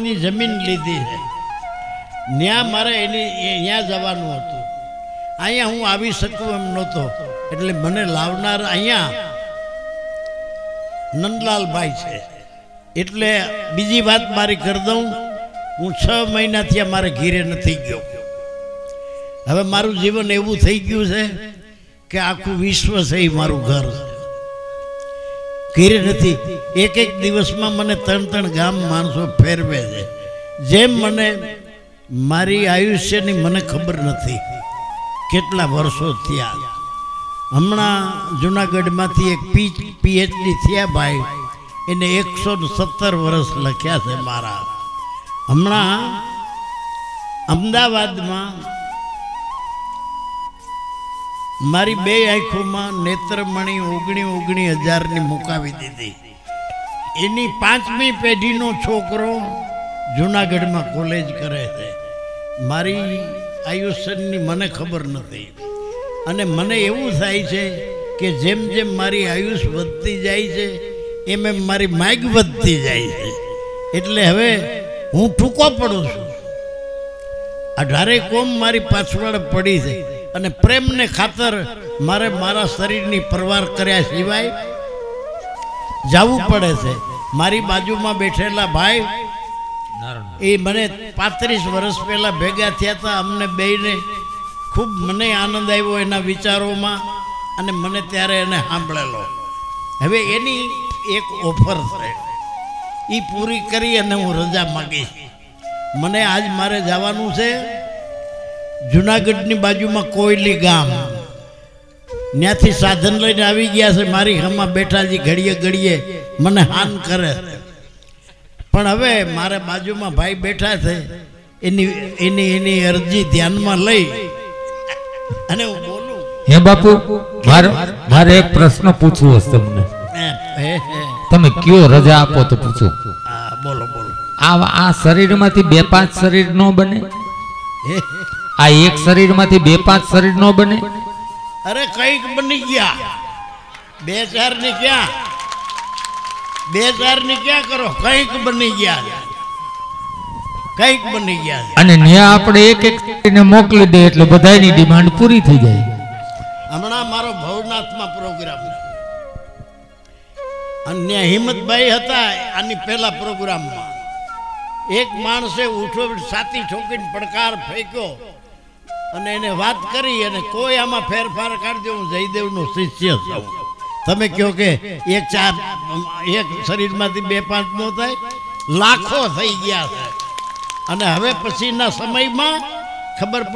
દૂરની જમીન લીધી છે, ત્યાં મારે ત્યાં જવાનું હતું. અહીંયા હું આવી શકું એમ નહોતો, એટલે મને લાવનાર અહીંયા નંદલાલભાઈ છે. એટલે બીજી વાત મારી કરી દઉં, હું 6 મહિનાથી મારે ઘીરે નથી ગયો. હવે મારું જીવન એવું થઈ ગયું છે કે આખું વિશ્વ છે એ મારું ઘર છે. ઘીરે નથી. એક દિવસમાં મને 3 ગામ માણસો ફેરવે છે. જેમ મને મારી આયુષ્યની મને ખબર નથી કેટલા વર્ષો થયા. હમણાં જુનાગઢમાંથી એક PhD થયા ભાઈ, એને 117 વર્ષ લખ્યા છે મારા. હમણાં અમદાવાદમાં મારી 2 આંખોમાં નેત્રમણી 19,000ની મુકાવી દીધી. એની 5મી પેઢીનો છોકરો જુનાગઢમાં કોલેજ કરે છે. મારી આયુષ્યની મને ખબર નથી. અને મને એવું થાય છે કે જેમ જેમ મારી આયુષ વધતી જાય છે એમ એમ મારી માગ વધતી જાય છે. એટલે હવે હું ટૂંકો પડું છું. 18 કોમ મારી પાછળ પડી છે, અને પ્રેમને ખાતર મારે મારા શરીરની પરવાર કર્યા સિવાય જવું પડે છે. મારી બાજુમાં બેઠેલા ભાઈ એ મને 35 વર્ષ પહેલા ભેગા થયા હતા. અમને બેયને ખૂબ મને આનંદ આવ્યો એના વિચારોમાં, અને મને ત્યારે એને સાંભળેલો. હવે એની એક ઓફર છે, એ પૂરી કરી અને હું રજા માગીશ. મને આજ મારે જવાનું છે જુનાગઢની બાજુમાં કોયલી ગામ. ત્યાંથી સાધન લઈને આવી ગયા છે. મારી હમણાં બેઠાજી ઘડીએ ઘડીએ મને હાન કરે. પણ હવે મારે બાજુમાં ભાઈ બેઠા છે, એની અરજી ધ્યાનમાં લઈ અને હું બોલું. હે બાપુ, મારે એક પ્રશ્ન પૂછવો છે તમને. તમે કયો રજા આપો તો પૂછો. બોલો બોલો. આ શરીરમાંથી 2-5 શરીર નો બને? આ એક શરીરમાંથી 2-5 શરીર નો બને? અરે કઈક બની ગયા. 2-4 ની ક્યાં, 2-4 ની ક્યાં કરો, કઈક બની ગયા, કઈક બની ગયા. અને ન્યા આપણે એક ને મોકલી દે એટલે બધાની ડિમાન્ડ પૂરી થઈ જાય. હમણાં મારો ભવનાથમાં પ્રોગ્રામ, અને હિંમતભાઈ હતા આની પહેલા પ્રોગ્રામમાં. એક માણસે ઉઠો સાથી ઠોકીને પડકાર ફેંક્યો અને એને વાત કરી, અને કોઈ આમાં ફેરફાર કાઢજો, હું જયદેવનો શિષ્ય છું. તમે કહો કે એક શરીરમાંથી 2-5 નો થાય, લાખો થઈ ગયા છે. અને હવે પછીના સમયમાં ખબર